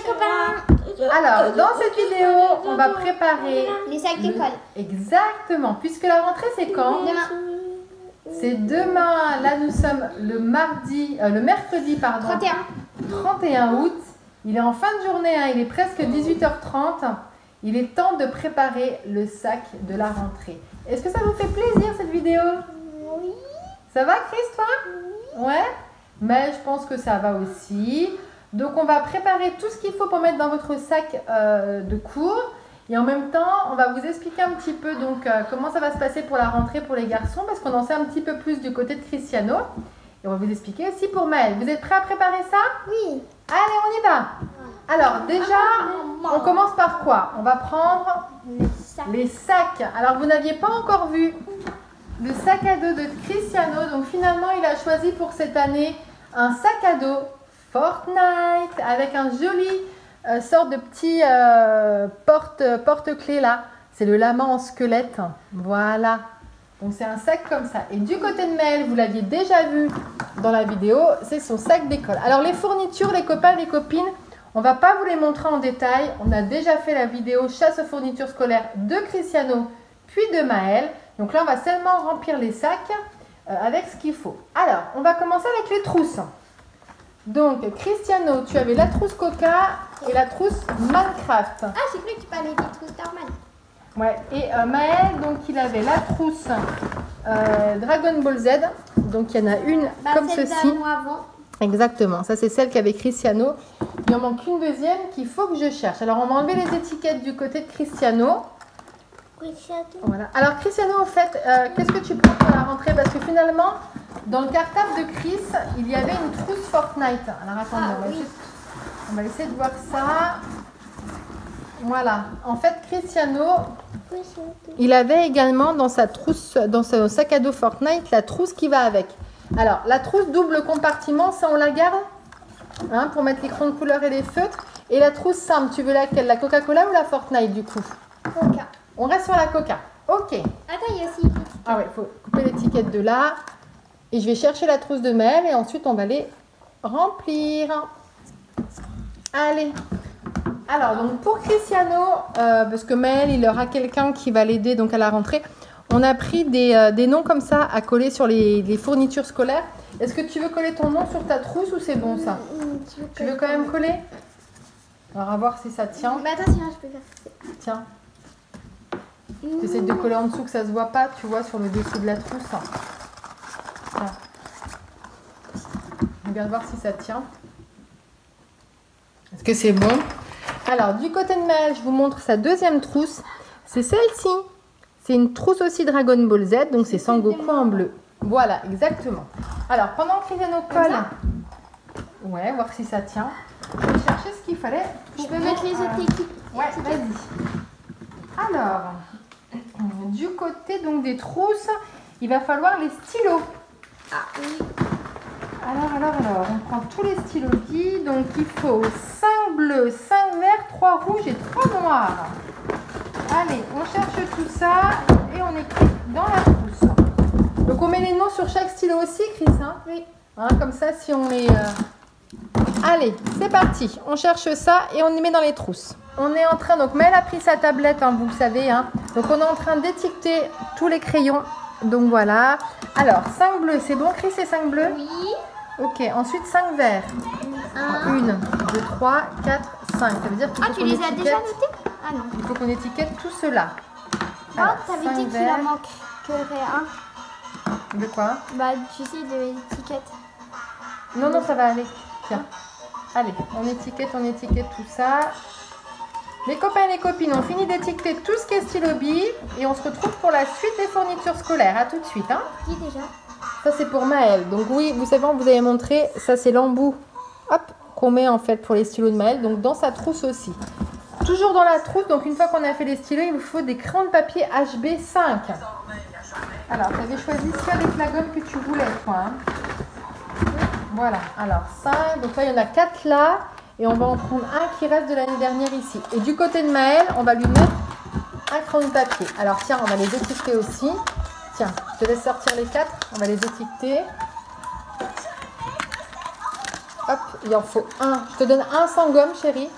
copains. Alors, dans cette vidéo, on va préparer Les sacs d'école. Exactement, puisque la rentrée c'est quand? Demain. C'est demain. Là, nous sommes le mercredi, pardon. 31 août. Il est en fin de journée, hein, il est presque 18h30. Il est temps de préparer le sac de la rentrée. Est-ce que ça vous fait plaisir cette vidéo? Oui. Ça va, Chris, toi? Ouais. Mais je pense que ça va aussi. Donc, on va préparer tout ce qu'il faut pour mettre dans votre sac de cours. Et en même temps, on va vous expliquer un petit peu donc, comment ça va se passer pour la rentrée pour les garçons. Parce qu'on en sait un petit peu plus du côté de Cristiano. Et on va vous expliquer aussi pour Maël. Vous êtes prêts à préparer ça? Oui. Allez, on y va. Alors, déjà, on commence par quoi? On va prendre les sacs. Alors, vous n'aviez pas encore vu le sac à dos de Cristiano. Donc, finalement, il a choisi pour cette année un sac à dos Fortnite avec un joli sorte de petit porte-clés là. C'est le lama en squelette. Voilà. Donc, c'est un sac comme ça. Et du côté de Maël, vous l'aviez déjà vu dans la vidéo, c'est son sac d'école. Alors, les fournitures, les copains, les copines, on ne va pas vous les montrer en détail. On a déjà fait la vidéo chasse aux fournitures scolaires de Cristiano, puis de Maël. Donc là, on va seulement remplir les sacs avec ce qu'il faut. Alors, on va commencer avec les trousses. Donc, Cristiano, tu avais la trousse Coca et la trousse Minecraft. Ah, j'ai cru que tu parlais des trousses normales. Ouais, et Maël, donc il avait la trousse Dragon Ball Z. Donc, il y en a une comme ceci. Avant. Exactement, ça c'est celle qu'avait Cristiano. Il en manque une deuxième qu'il faut que je cherche. Alors, on va enlever les étiquettes du côté de Cristiano. Voilà. Alors, Cristiano, en fait, qu'est-ce que tu prends pour la rentrée? Parce que finalement, dans le cartable de Chris, il y avait une trousse Fortnite. Alors, attendez, on va essayer de voir ça. Voilà. En fait, Cristiano, il avait également dans sa trousse, dans son sac à dos Fortnite, la trousse qui va avec. Alors, la trousse double compartiment, ça on la garde hein, pour mettre les crayons de couleur et les feutres. Et la trousse simple, tu veux laquelle? La Coca-Cola ou la Fortnite du coup? Coca. On reste sur la Coca. Ok. Attends, il y a aussi. Ah ouais, il faut couper l'étiquette de là. Et je vais chercher la trousse de Maël et ensuite on va les remplir. Allez. Alors, donc pour Cristiano, parce que Maël, il aura quelqu'un qui va l'aider donc à la rentrée, on a pris des noms comme ça à coller sur les fournitures scolaires. Est-ce que tu veux coller ton nom sur ta trousse ou c'est bon ça? Tu veux quand même coller? Alors, à voir si ça tient. Mais attends, sinon je peux faire ça. Tiens. Tu essaies de coller en dessous que ça se voit pas, tu vois, sur le dessous de la trousse. Tiens. Regarde voir si ça tient. Est-ce que c'est bon? Alors, du côté de Maël, je vous montre sa deuxième trousse. C'est celle-ci. C'est une trousse aussi Dragon Ball Z, donc c'est Sangoku en bleu. Voilà, exactement. Alors, pendant que Cristiano colle, ouais, voir si ça tient. Je vais chercher ce qu'il fallait. Je peux mettre les autres équipes. Ouais, vas-y. Alors, du côté donc des trousses, il va falloir les stylos. Ah oui. Alors, on prend tous les stylos Guy. Donc, il faut 5 bleus, 5 verts, 3 rouges et 3 noirs. Allez, on cherche tout ça et on écrit dans la trousse. Donc, on met les noms sur chaque stylo aussi, Chris, hein? Oui. Hein, comme ça, si on les... Allez, c'est parti. On cherche ça et on les met dans les trousses. On est en train... Donc, Maël a pris sa tablette, hein, vous le savez. Hein. Donc, on est en train d'étiqueter tous les crayons. Donc, voilà. Alors, 5 bleus, c'est bon, Chris, c'est 5 bleus? Oui. Ok, ensuite 5 verts. 1, 2, 3, 4, 5. Ça veut dire qu'il faut tu les as déjà notés? Ah non. Il faut qu'on étiquette tout cela. Ah, t'avais dit qu'il en manquerait un. De quoi? Bah, tu sais, de l'étiquette. Non, non, ça va aller. Tiens. Allez, on étiquette tout ça. Les copains et les copines, on finit d'étiqueter tout ce qui est stylo billes et on se retrouve pour la suite des fournitures scolaires. À tout de suite. Hein. Qui déjà? Ça, c'est pour Maël. Donc oui, vous savez, on vous avait montré, ça c'est l'embout qu'on met en fait pour les stylos de Maël. Donc dans sa trousse aussi. Toujours dans la trousse, donc une fois qu'on a fait les stylos, il vous faut des crayons de papier HB5. Alors, tu avais choisi soit avec la gomme que tu voulais, toi. Hein. Voilà, alors 5. Donc là, il y en a 4 là. Et on va en prendre un qui reste de l'année dernière ici. Et du côté de Maël, on va lui mettre un crayon de papier. Alors tiens, on va les étiqueter aussi. Tiens, je te laisse sortir les 4. On va les étiqueter. Hop, il en faut un. Je te donne un sans gomme, chérie.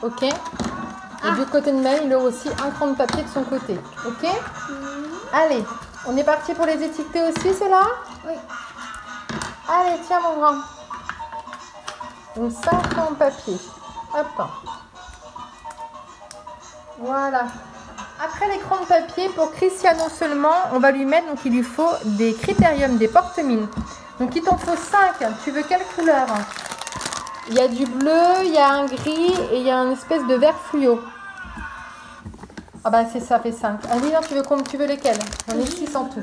ok? Et du côté de Maël, il aura aussi un cran de papier de son côté, ok? Allez, on est parti pour les étiqueter aussi, ceux-là? Oui. Allez, tiens mon grand. Donc 5 crans de papier. Hop. Voilà. Après les crans de papier, pour Cristiano seulement, on va lui mettre, donc il lui faut des critériums, des porte-mines. Donc il t'en faut 5. Tu veux quelle couleur? Il y a du bleu, il y a un gris et il y a une espèce de vert fluo. Ah bah c'est ça, fait 5. Ah oui, non, tu veux lesquels? J'en ai 6 en tout.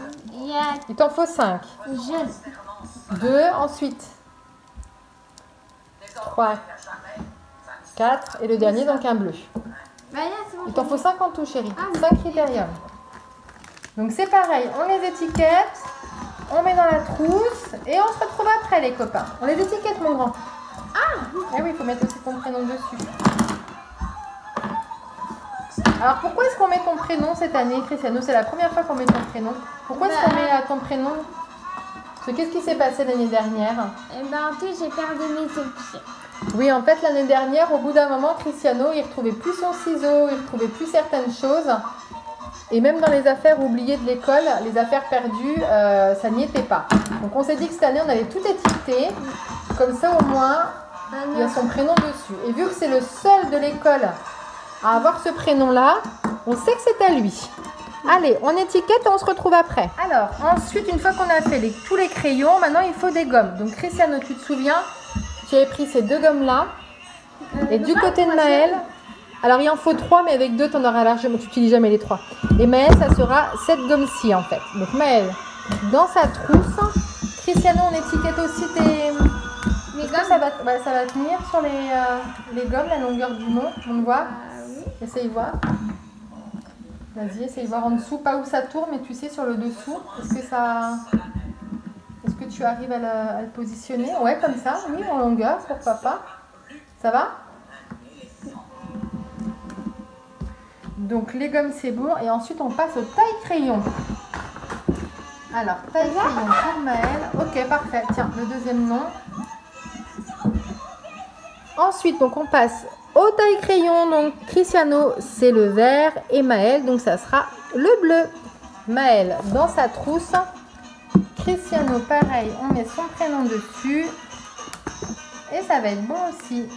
Il t'en faut 5. Jaune. 2, ensuite 3, 4 et le dernier donc un bleu. Il t'en faut 5 en tout chérie, 5 critériums. Donc c'est pareil, on les étiquette, on met dans la trousse et on se retrouve après les copains. On les étiquette mon grand. Et oui, il faut mettre aussi ton prénom dessus. Alors pourquoi est-ce qu'on met ton prénom cette année Cristiano? C'est la première fois qu'on met ton prénom. Pourquoi est-ce qu'on met ton prénom? Parce que qu'est-ce qui s'est passé l'année dernière? Eh ben, en fait, j'ai perdu mes papiers. Oui, en fait, l'année dernière, au bout d'un moment, Cristiano, il ne retrouvait plus son ciseau, il ne retrouvait plus certaines choses. Et même dans les affaires oubliées de l'école, les affaires perdues, ça n'y était pas. Donc on s'est dit que cette année, on allait tout étiqueter. Comme ça, au moins, il y a son prénom dessus. Et vu que c'est le seul de l'école à avoir ce prénom-là, on sait que c'est à lui. Allez, on étiquette et on se retrouve après. Alors, ensuite, une fois qu'on a fait tous les crayons, maintenant, il faut des gommes. Donc, Cristiano, tu te souviens, tu avais pris ces 2 gommes-là. Et du côté de Maël, alors il en faut 3, mais avec 2, tu en auras largement. Tu n'utilises jamais les 3. Et Maël, ça sera cette gomme-ci, en fait. Donc, Maël, dans sa trousse, Cristiano, on étiquette aussi tes... Les gommes. Ça va tenir sur les gommes, la longueur du nom. On le voit. Oui. Essaye voir. Vas-y, essaye voir en dessous, pas où ça tourne, mais tu sais sur le dessous. Est-ce que tu arrives à le positionner? Ouais, comme ça, oui, en longueur, pourquoi pas. Ça va? Donc les gommes c'est bon, et ensuite on passe au taille-crayon. Alors, taille-crayon pour Maël. Ok, parfait. Tiens, le deuxième nom. Ensuite, donc on passe au taille-crayon, donc Cristiano c'est le vert et Maël, donc ça sera le bleu. Maël dans sa trousse, Cristiano pareil, on met son prénom dessus et ça va être bon aussi.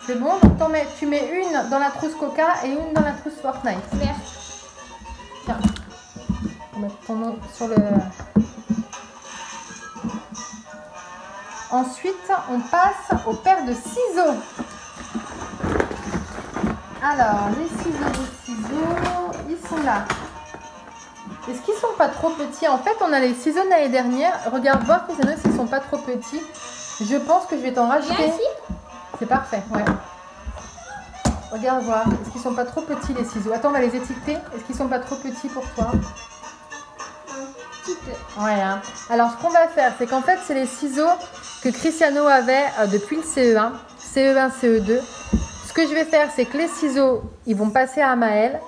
C'est bon, donc tu mets une dans la trousse Coca et une dans la trousse Fortnite. Vert. Tiens, on va mettre ton nom sur le... Ensuite, on passe aux paires de ciseaux. Alors, les ciseaux, ils sont là. Est-ce qu'ils sont pas trop petits? En fait, on a les ciseaux de l'année dernière. Regarde voir, Cristiano, s'ils sont pas trop petits. Je pense que je vais t'en racheter. C'est parfait, ouais. Regarde voir. Est-ce qu'ils sont pas trop petits, les ciseaux? Attends, on va les étiqueter. Est-ce qu'ils sont pas trop petits pour toi? Un petit peu. Ouais, hein. Alors, ce qu'on va faire, c'est qu'en fait, c'est les ciseaux que Cristiano avait depuis le CE1, CE1, CE2. Ce que je vais faire, c'est que les ciseaux, ils vont passer à Maël.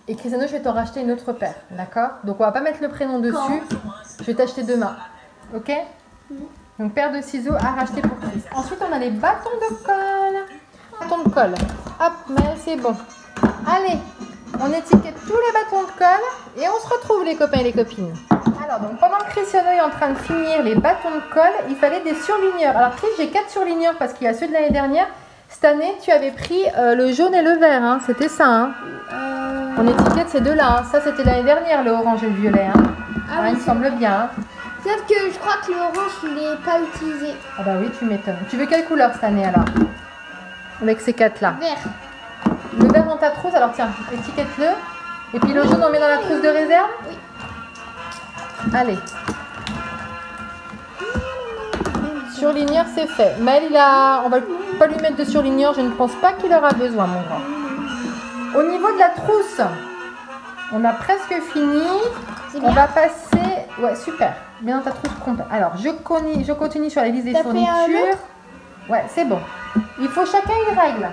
Et Cristiano, je vais t'en racheter une autre paire. D'accord? Donc, on va pas mettre le prénom dessus. Je vais t'acheter demain. Ok? Donc, paire de ciseaux à racheter pour Chris. Ensuite, on a les bâtons de colle. Bâtons de colle. Hop, Maël, c'est bon. Allez, on étiquette tous les bâtons de colle. Et on se retrouve, les copains et les copines. Alors, donc, pendant que Cristiano est en train de finir les bâtons de colle, il fallait des surligneurs. Alors, Chris, j'ai 4 surligneurs parce qu'il y a ceux de l'année dernière. Cette année, tu avais pris le jaune et le vert. Hein. C'était ça. Hein. On étiquette ces deux-là. Hein. Ça, c'était l'année dernière, le orange et le violet. Hein. Ah, il me semble bien. Hein. Sauf que je crois que l'orange, je ne l'ai pas utilisé. Ah bah oui, tu m'étonnes. Tu veux quelle couleur cette année, alors? Avec ces 4-là. Vert. Le vert dans ta trousse, alors tiens, étiquette-le. Et puis le jaune, on met dans la trousse de réserve? Oui. Allez. Surligneur, c'est fait. Maël, on va pas lui mettre de surligneur. Je ne pense pas qu'il aura besoin, mon grand. Au niveau de la trousse, on a presque fini. On va passer... Ouais, super. Bien dans ta trousse complète. Alors, je continue sur la liste des fournitures. Ouais, c'est bon. Il faut chacun une règle.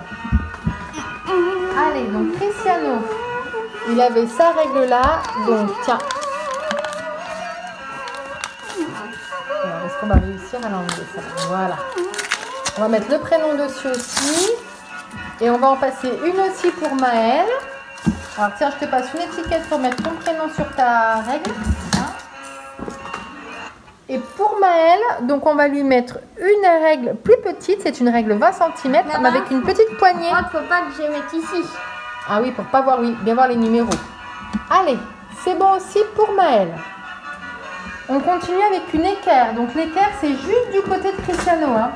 Allez, donc Cristiano, il avait sa règle là. Donc, tiens. Alors, est-ce qu'on va réussir à l'enlever ça? Voilà. On va mettre le prénom dessus aussi. Et on va en passer une aussi pour Maëlle. Alors tiens, je te passe une étiquette pour mettre ton prénom sur ta règle. Et pour Maëlle, donc on va lui mettre une règle plus petite, c'est une règle 20 cm avec une petite poignée. Il ne faut pas que je mette ici. Ah oui, pour pas voir, oui, bien voir les numéros. Allez, c'est bon aussi pour Maëlle. On continue avec une équerre. Donc l'équerre, c'est juste du côté de Cristiano. Hein.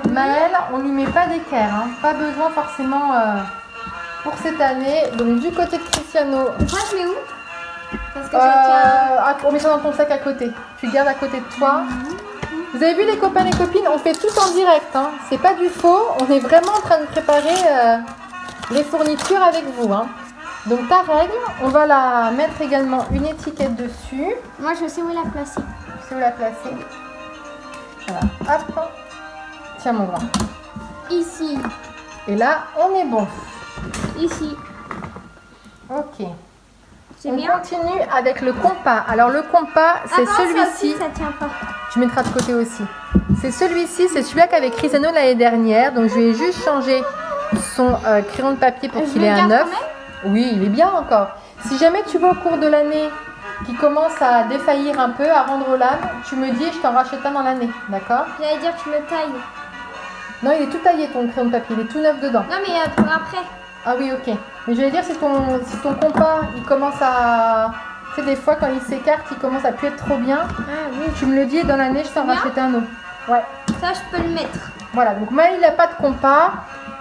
Oui. Maëlle, on lui met pas d'équerre. Hein. Pas besoin forcément pour cette année. Donc du côté de Cristiano. Moi, je mets où? Parce que ça tient... on met ça dans ton sac à côté. Tu gardes à côté de toi. Vous avez vu les copains et les copines, on fait tout en direct. Hein. C'est pas du faux. On est vraiment en train de préparer les fournitures avec vous. Hein. Donc ta règle, on va la mettre également une étiquette dessus. Moi, je sais où la placer. Tu sais où la placer? Voilà. Hop. Tiens mon grand. Ici. Et là, on est bon. Ici. Ok. On continue avec le compas. Alors le compas, c'est celui-ci. Ça tient pas. Tu mettras de côté aussi. C'est celui-ci, c'est celui-là qu'avec Cristiano l'année dernière. Donc je lui ai juste changé son crayon de papier pour qu'il ait un 9. Oui, il est bien encore. Si jamais tu vois au cours de l'année qu'il commence à défaillir un peu, à rendre l'âme, tu me dis, je t'en rachète un dans l'année. D'accord? J'allais dire que tu le tailles. Non, il est tout taillé ton crayon de papier, il est tout neuf dedans. Non, mais pour après. Ah oui, ok. Mais je vais dire, si ton compas, il commence à... Tu sais, des fois, quand il s'écarte, il commence à plus être trop bien. Ah oui. Tu me le dis et dans l'année, je t'en rachète un autre. Ouais. Ça, je peux le mettre. Voilà, donc Maëlle, il n'a pas de compas.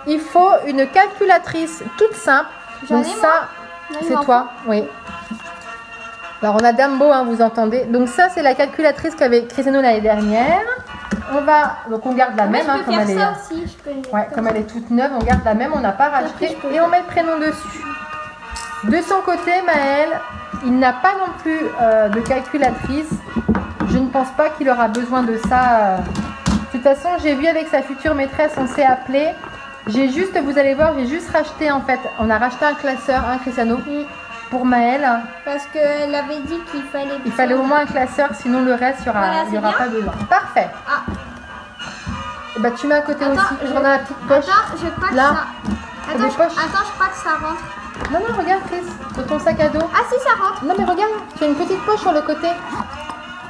Il faut une calculatrice toute simple. Donc ça, c'est toi. Oui. Alors, on a Dumbo, hein, vous entendez. Donc ça, c'est la calculatrice qu'avait Cristiano l'année dernière. Donc on garde la même, hein, comme elle est. Aussi, comme elle est toute neuve, on garde la même, on n'a pas racheté et on met le prénom dessus. De son côté, Maëlle, il n'a pas non plus de calculatrice. Je ne pense pas qu'il aura besoin de ça. De toute façon, j'ai vu avec sa future maîtresse, on s'est appelé. J'ai juste, vous allez voir, j'ai juste racheté en fait. On a racheté un classeur, un Cristiano, pour Maëlle. Parce qu'elle avait dit qu'il fallait... Il fallait au moins un classeur, sinon le reste, il n'y aura pas besoin. Parfait. Ah. Bah, tu mets à côté aussi. Je rentre dans la petite poche. Attends, je crois que là, ça... Attends, je crois que ça rentre. Non, non, regarde Chris, dans ton sac à dos. Ah si, ça rentre. Non, mais regarde, tu as une petite poche sur le côté.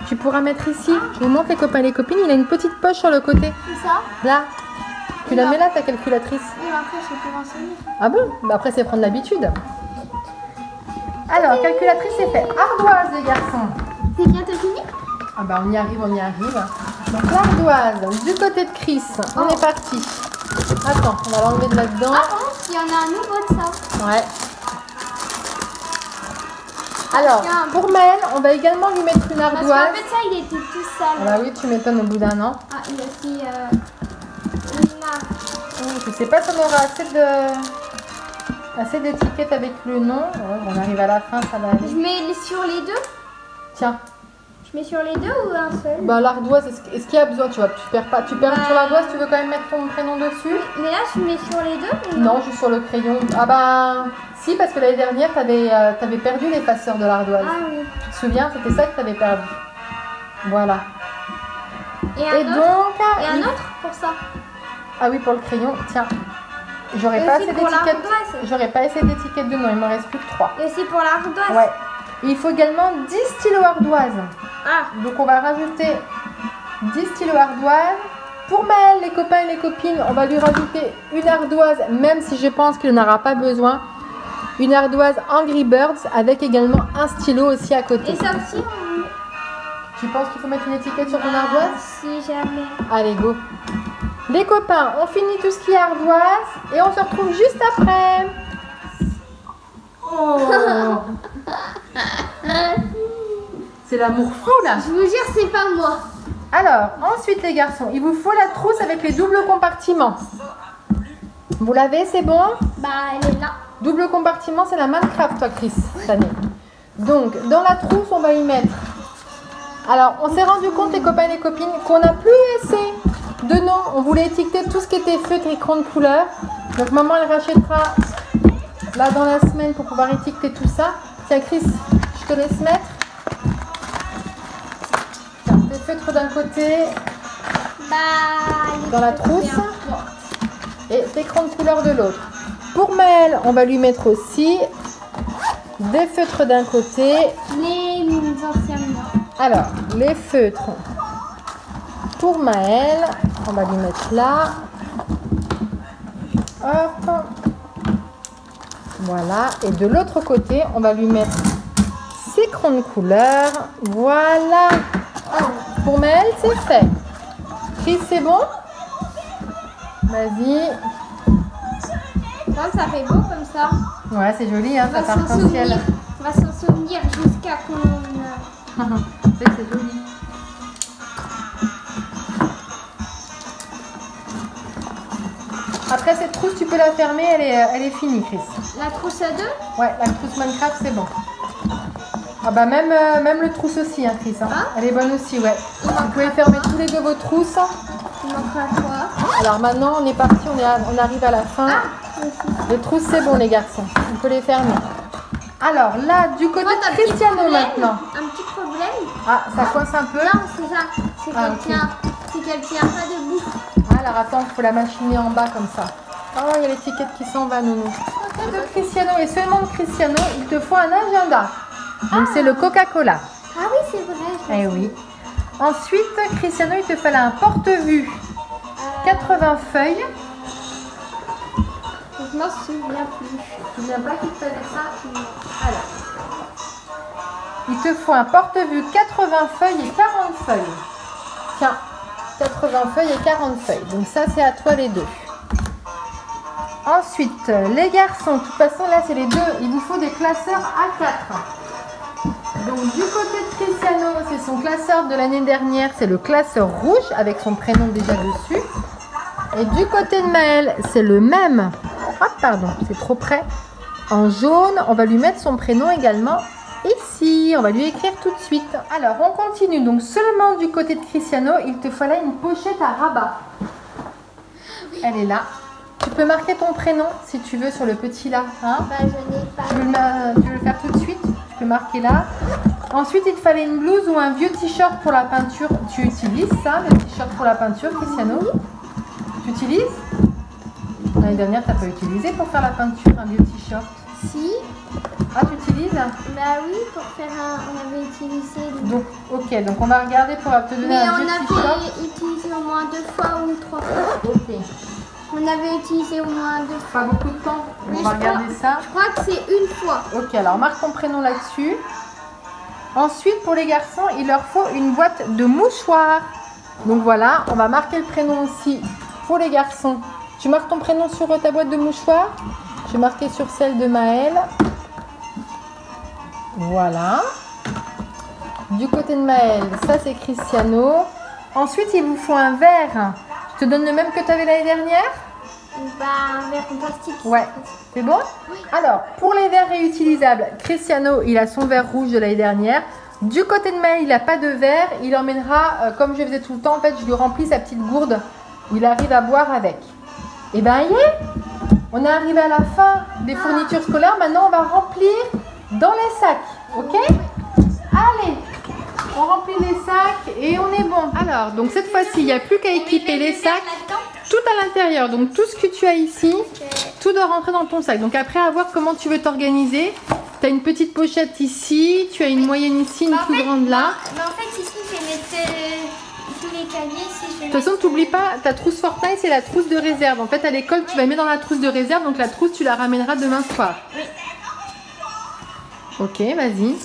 Tu pourras mettre ici. Je vous montre les copains et les copines, il a une petite poche sur le côté. C'est ça? Là. Tu la mets là, ta calculatrice. Oui, après, je peux renseigner. Ah bon? Bah après, c'est prendre l'habitude. Alors, calculatrice, c'est fait. Ardoise, les garçons. C'est bientôt fini? Ah bah on y arrive, on y arrive. Donc l'ardoise, du côté de Chris, on est parti. Attends, on va l'enlever de là-dedans. Ah bon, il y en a un nouveau de ça. Ouais. Alors, pour Maëlle, on va également lui mettre une ardoise. Parce qu'en fait, ça, il était tout sale. Ah bah oui, tu m'étonnes au bout d'un an. Ah, il a aussi je sais pas si on aura assez d'étiquettes avec le nom. Ouais, on arrive à la fin, ça va aller. Je mets sur les deux? Tiens. Je mets sur les deux ou un seul? Bah l'ardoise, est-ce qu'il y a besoin? Tu perds pas. Tu perds sur l'ardoise, tu veux quand même mettre ton prénom dessus? Mais là, je mets sur les deux? Non, juste sur le crayon. Ah bah si, parce que l'année dernière, t'avais perdu l'effaceur de l'ardoise. Ah oui. Tu te souviens? C'était ça que t'avais perdu. Voilà. Et un autre pour ça? Ah oui, pour le crayon. Tiens. J'aurais pas assez d'étiquettes. J'aurais pas assez d'étiquettes dedans. Il m'en reste plus que 3. Et aussi pour l'ardoise? Ouais. Et il faut également 10 stylos ardoise. Ah. Donc on va rajouter 10 stylos ardoise. Pour Maëlle, les copains et les copines, on va lui rajouter une ardoise, même si je pense qu'il n'en aura pas besoin. Une ardoise Angry Birds avec également un stylo aussi à côté. Et ça aussi, Tu penses qu'il faut mettre une étiquette sur ton ardoise? Si jamais. Allez, go. Les copains, on finit tout ce qui est ardoise et on se retrouve juste après. Oh. C'est l'amour fou là. Je vous jure, c'est pas moi. Alors, ensuite les garçons, il vous faut la trousse avec les doubles compartiments. Vous l'avez, c'est bon? Bah, elle est là. Double compartiment, c'est la Minecraft, toi, Chris, cette année. Donc, dans la trousse, on va y mettre. Alors, on s'est rendu compte, les copains et les copines, qu'on n'a plus assez de noms. On voulait étiqueter tout ce qui était feutre et crayon de couleur. Donc, maman, elle rachètera là dans la semaine pour pouvoir étiqueter tout ça. Tiens, Chris, je te laisse mettre. Tiens, tes feutres d'un côté. Bah, dans la trousse. et tes crayons de couleur de l'autre. Pour Maëlle, on va lui mettre aussi des feutres d'un côté. Les anciens. Alors, les feutres pour Maëlle, on va lui mettre là. Hop. Voilà. Et de l'autre côté, on va lui mettre ses crayons de couleur. Voilà. Pour Maëlle, c'est fait. Chris, c'est bon? Vas-y. Ça fait beau comme ça. Ouais, c'est joli, hein, on va ça arc-en-ciel. On va s'en souvenir jusqu'à qu'on... C'est joli. Après cette trousse, tu peux la fermer, elle est finie, Chris. La trousse à deux? Ouais, la trousse Minecraft, c'est bon. Ah bah même le trousse aussi, hein, Chris. Hein. Ah, elle est bonne aussi, ouais. Vous pouvez fermer tous les deux vos trousses. Il manquera quoi? Alors maintenant, on est parti, on arrive à la fin. Les trousses, c'est bon, les garçons. On peut les fermer. Alors là, du côté de Cristiano maintenant. Un petit problème. Ah, ça coince un peu. Non, c'est ça. C'est qu'elle tient pas debout. Alors attends, il faut la machiner en bas comme ça. Oh, il y a l'étiquette qui s'en va, Nounou. De Cristiano et seulement de Cristiano, il te faut un agenda. Donc c'est le Coca-Cola. Ah oui, c'est vrai. Eh oui. Ensuite, Cristiano, il te fallait un porte-vue. 80 feuilles. Je m'en souviens plus. Tu ne souviens pas qu'il te fallait ça? Alors. Il te faut un porte-vue 80 feuilles et 40 feuilles. Tiens, 80 feuilles et 40 feuilles. Donc ça, c'est à toi les deux. Ensuite, les garçons, de toute façon, là, c'est les deux. Il vous faut des classeurs A4. Donc, du côté de Cristiano, c'est son classeur de l'année dernière. C'est le classeur rouge avec son prénom déjà dessus. Et du côté de Maëlle, c'est le même. Ah, pardon, c'est trop près. En jaune, on va lui mettre son prénom également ici. On va lui écrire tout de suite. Alors, on continue. Donc, seulement du côté de Cristiano, il te fallait une pochette à rabat. Elle est là. Tu peux marquer ton prénom si tu veux sur le petit là. Hein? Bah, je n'ai pas. Tu veux le faire tout de suite? Tu peux marquer là. Ensuite, il te fallait une blouse ou un vieux t-shirt pour la peinture. Tu utilises ça, le t-shirt pour la peinture, Cristiano? Tu utilises? L'année dernière, tu n'as pas utilisé pour faire la peinture, un vieux t-shirt? Si. Ah, tu utilises? Bah oui, pour faire un... On avait utilisé... Donc, ok, donc on va regarder pour te donner un vieux t-shirt. Mais on avait utilisé au moins 2 fois ou 3 fois. Ok. On avait utilisé au moins 2 fois. Pas beaucoup de temps. Mais on va regarder ça. Je crois que c'est une fois. Ok, alors marque ton prénom là-dessus. Ensuite, pour les garçons, il leur faut une boîte de mouchoirs. Donc voilà, on va marquer le prénom aussi pour les garçons. Tu marques ton prénom sur ta boîte de mouchoirs. Je vais marquer sur celle de Maëlle. Voilà. Du côté de Maëlle, ça c'est Cristiano. Ensuite, il vous faut un verre. Je te donne le même que tu avais l'année dernière? Bah, un verre en plastique. Ouais. C'est bon? Oui. Alors, pour les verres réutilisables, Cristiano, il a son verre rouge de l'année dernière. Du côté de Maëlle, il n'a pas de verre. Il emmènera, comme je faisais tout le temps, en fait, je lui remplis sa petite gourde où il arrive à boire avec. Et ben, y est, on est arrivé à la fin des fournitures scolaires. Maintenant, on va remplir dans les sacs. Ok? Allez, on remplit les sacs et on est bon. Alors, donc cette fois-ci, il n'y a plus qu'à équiper les sacs. Tout à l'intérieur, donc tout ce que tu as ici, tout doit rentrer dans ton sac. Donc après, à voir comment tu veux t'organiser. Tu as une petite pochette ici, tu as une moyenne ici, une plus grande là. Mais en fait, ici, je vais mettre tous les cahiers. De toute façon, t'oublies pas, ta trousse Fortnite, c'est la trousse de réserve. En fait, à l'école, tu vas mettre dans la trousse de réserve, donc la trousse, tu la ramèneras demain soir. Oui. Ok, vas-y.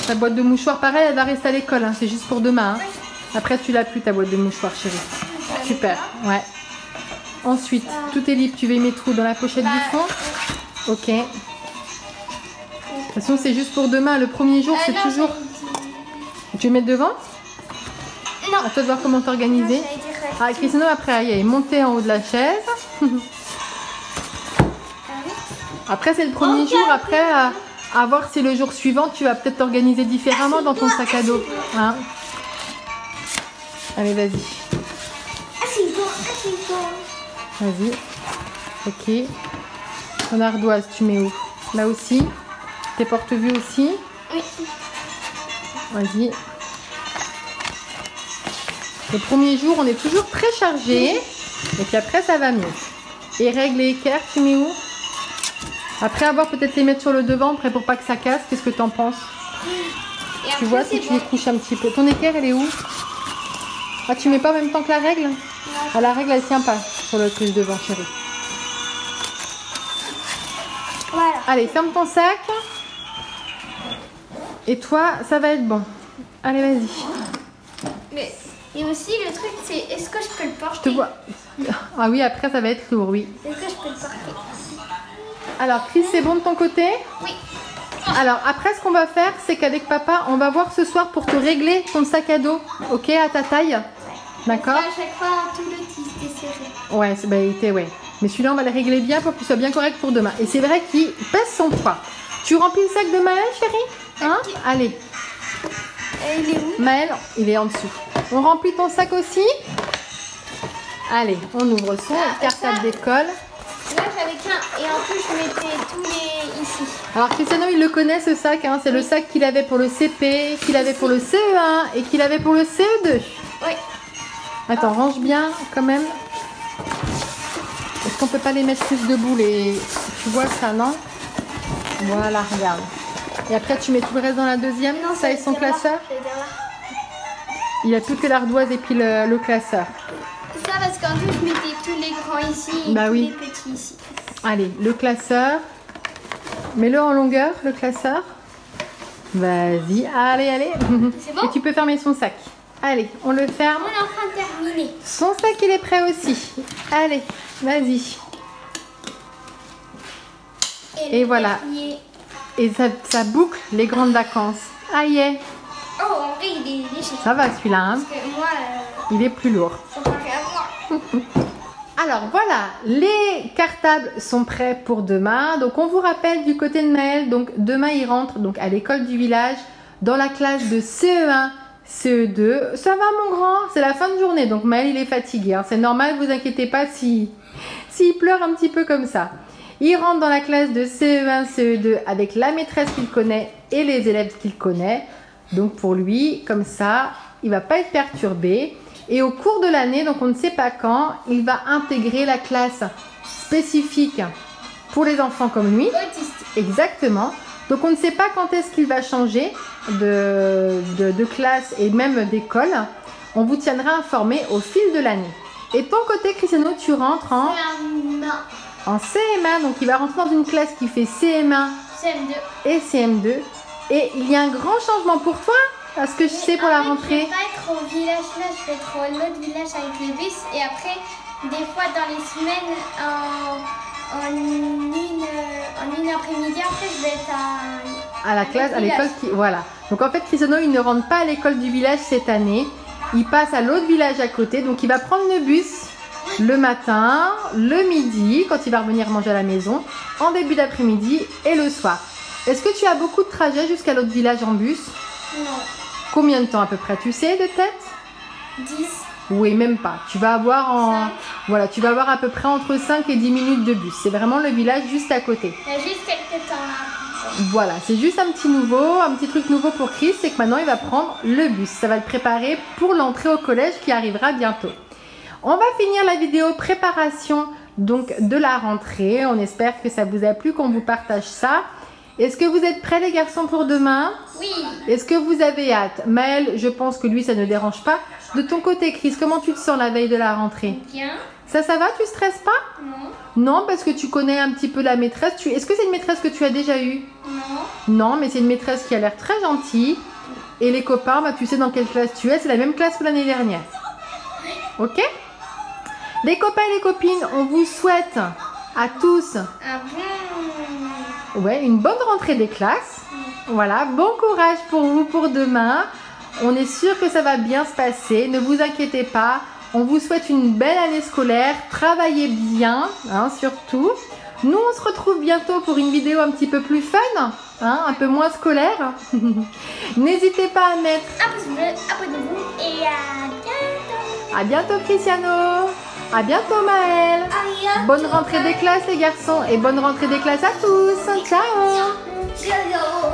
Ta boîte de mouchoirs, pareil, elle va rester à l'école, hein, c'est juste pour demain. Hein. Après, tu l'as plus, ta boîte de mouchoirs, chérie. Super, ouais. Ensuite, tout est libre, tu veux y mettre où? Dans la pochette du fond? Ok. De toute façon, c'est juste pour demain. Le premier jour, c'est toujours... Tu veux mettre devant? Non. À toi de voir comment t'organiser. Ah, Cristiano, après, il est monté en haut de la chaise. Après, c'est le premier jour. Après, à voir si le jour suivant, tu vas peut-être t'organiser différemment dans ton sac à dos. Hein? Allez, vas-y. Vas-y. Ok. Ton ardoise, tu mets où? Là aussi. Tes porte-vues aussi. Oui. Vas-y. Le premier jour, on est toujours très chargé. Et puis après, ça va mieux. Et règles et équerres, tu mets où? Après avoir peut-être les mettre sur le devant, après pour pas que ça casse, qu'est-ce que tu en penses? Et tu vois si tu les couches un petit peu. Ton équerre, elle est où? Ah, tu mets pas en même temps que la règle? Ouais. Ah, la règle, elle tient pas sur le truc devant, chérie. Voilà. Allez, ferme ton sac. Et toi, ça va être bon. Allez, vas-y. Mais et aussi, le truc, c'est est-ce que je peux le porter? Je te vois. Ah oui, après, ça va être lourd, oui. Est-ce que je peux le porter? Alors, Chris, c'est bon de ton côté? Oui. Alors, après, ce qu'on va faire, c'est qu'avec papa, on va voir ce soir pour te régler ton sac à dos, ok, à ta taille. D'accord? À chaque fois, tout le tissu est serré. Ouais, bah, il était, ouais. Mais celui-là, on va le régler bien pour qu'il soit bien correct pour demain. Et c'est vrai qu'il pèse son poids. Tu remplis le sac de Maël, chérie? Hein? Okay. Allez. Il est où? Maël, il est en dessous. On remplit ton sac aussi? Allez, on ouvre son cartable d'école. Là, j'avais qu'un. Et en plus, je mettais tous les ici. Alors, Cristiano, il le connaît, ce sac. Hein. C'est le sac qu'il avait pour le CP, qu'il avait pour le CE1 et qu'il avait pour le CE2. Oui. Attends, range bien quand même. Est-ce qu'on peut pas les mettre plus debout les... Tu vois ça, non? Voilà, regarde. Et après, tu mets tout le reste dans la deuxième. Non, ça et son classeur. Il a plus que l'ardoise et puis le classeur. Ça, parce qu'en plus, je mettais tous les grands ici et bah tous oui. les petits ici. Allez, le classeur. Mets-le en longueur, le classeur. Vas-y, allez, allez. C'est bon? Et tu peux fermer son sac. Allez, on le ferme. On est en train de terminer. Son sac, il est prêt aussi. Allez, vas-y. Et voilà. Dernier. Et ça boucle les grandes vacances. Aïe. Oh, en vrai, il est léger. Ça va celui-là, hein? Parce que moi, Il est plus lourd. ça paraît à moi. Alors voilà, les cartables sont prêts pour demain. Donc on vous rappelle du côté de Maël, donc demain il rentre donc à l'école du village dans la classe de CE1, CE2. Ça va mon grand, c'est la fin de journée, donc Maël il est fatigué. Hein. C'est normal, vous inquiétez pas s'il pleure un petit peu comme ça. Il rentre dans la classe de CE1, CE2 avec la maîtresse qu'il connaît et les élèves qu'il connaît. Donc pour lui, comme ça, il va pas être perturbé. Et au cours de l'année, donc on ne sait pas quand, il va intégrer la classe spécifique pour les enfants comme lui. Autiste. Exactement. Donc on ne sait pas quand est-ce qu'il va changer de classe et même d'école. On vous tiendra informé au fil de l'année. Et de ton côté, Cristiano, tu rentres en CM1. Donc il va rentrer dans une classe qui fait CM1 CM2. et CM2. Et il y a un grand changement pour toi, à ce que je sais pour la rentrée. Je vais pas être au village là, je vais être à l'autre village avec le bus. Et après, des fois dans les semaines, en une après-midi, après je vais être à la classe, à l'école qui... Voilà. Donc en fait, Cristiano, il ne rentre pas à l'école du village cette année. Il passe à l'autre village à côté. Donc il va prendre le bus le matin, le midi, quand il va revenir manger à la maison, en début d'après-midi et le soir. Est-ce que tu as beaucoup de trajets jusqu'à l'autre village en bus? Non. Combien de temps à peu près, tu sais, de tête? 10. Oui, même pas. Tu vas avoir voilà, tu vas avoir à peu près entre 5 et 10 minutes de bus. C'est vraiment le village juste à côté. Il y a juste quelques temps là. Voilà, c'est juste un petit truc nouveau pour Chris, c'est que maintenant il va prendre le bus. Ça va le préparer pour l'entrée au collège qui arrivera bientôt. On va finir la vidéo préparation donc de la rentrée. On espère que ça vous a plu, qu'on vous partage ça. Est-ce que vous êtes prêts les garçons pour demain? Oui. Est-ce que vous avez hâte? Maël, je pense que lui ça ne dérange pas. De ton côté Chris, comment tu te sens la veille de la rentrée? Bien. Ça va? Tu stresses pas? Non. Non, parce que tu connais un petit peu la maîtresse. Est-ce que c'est une maîtresse que tu as déjà eue? Non. Non, mais c'est une maîtresse qui a l'air très gentille. Et les copains, bah, tu sais dans quelle classe tu es. C'est la même classe que l'année dernière. Ok? Les copains et les copines, on vous souhaite à tous une bonne rentrée des classes. Voilà, bon courage pour vous pour demain. On est sûr que ça va bien se passer. Ne vous inquiétez pas. On vous souhaite une belle année scolaire. Travaillez bien, hein, surtout. Nous, on se retrouve bientôt pour une vidéo un petit peu plus fun, hein, un peu moins scolaire. N'hésitez pas à mettre... Abonnez-vous et à bientôt. À bientôt, Cristiano. À bientôt, Maël. Bonne rentrée des classes, les garçons. Et bonne rentrée des classes à tous. Ciao. Ciao.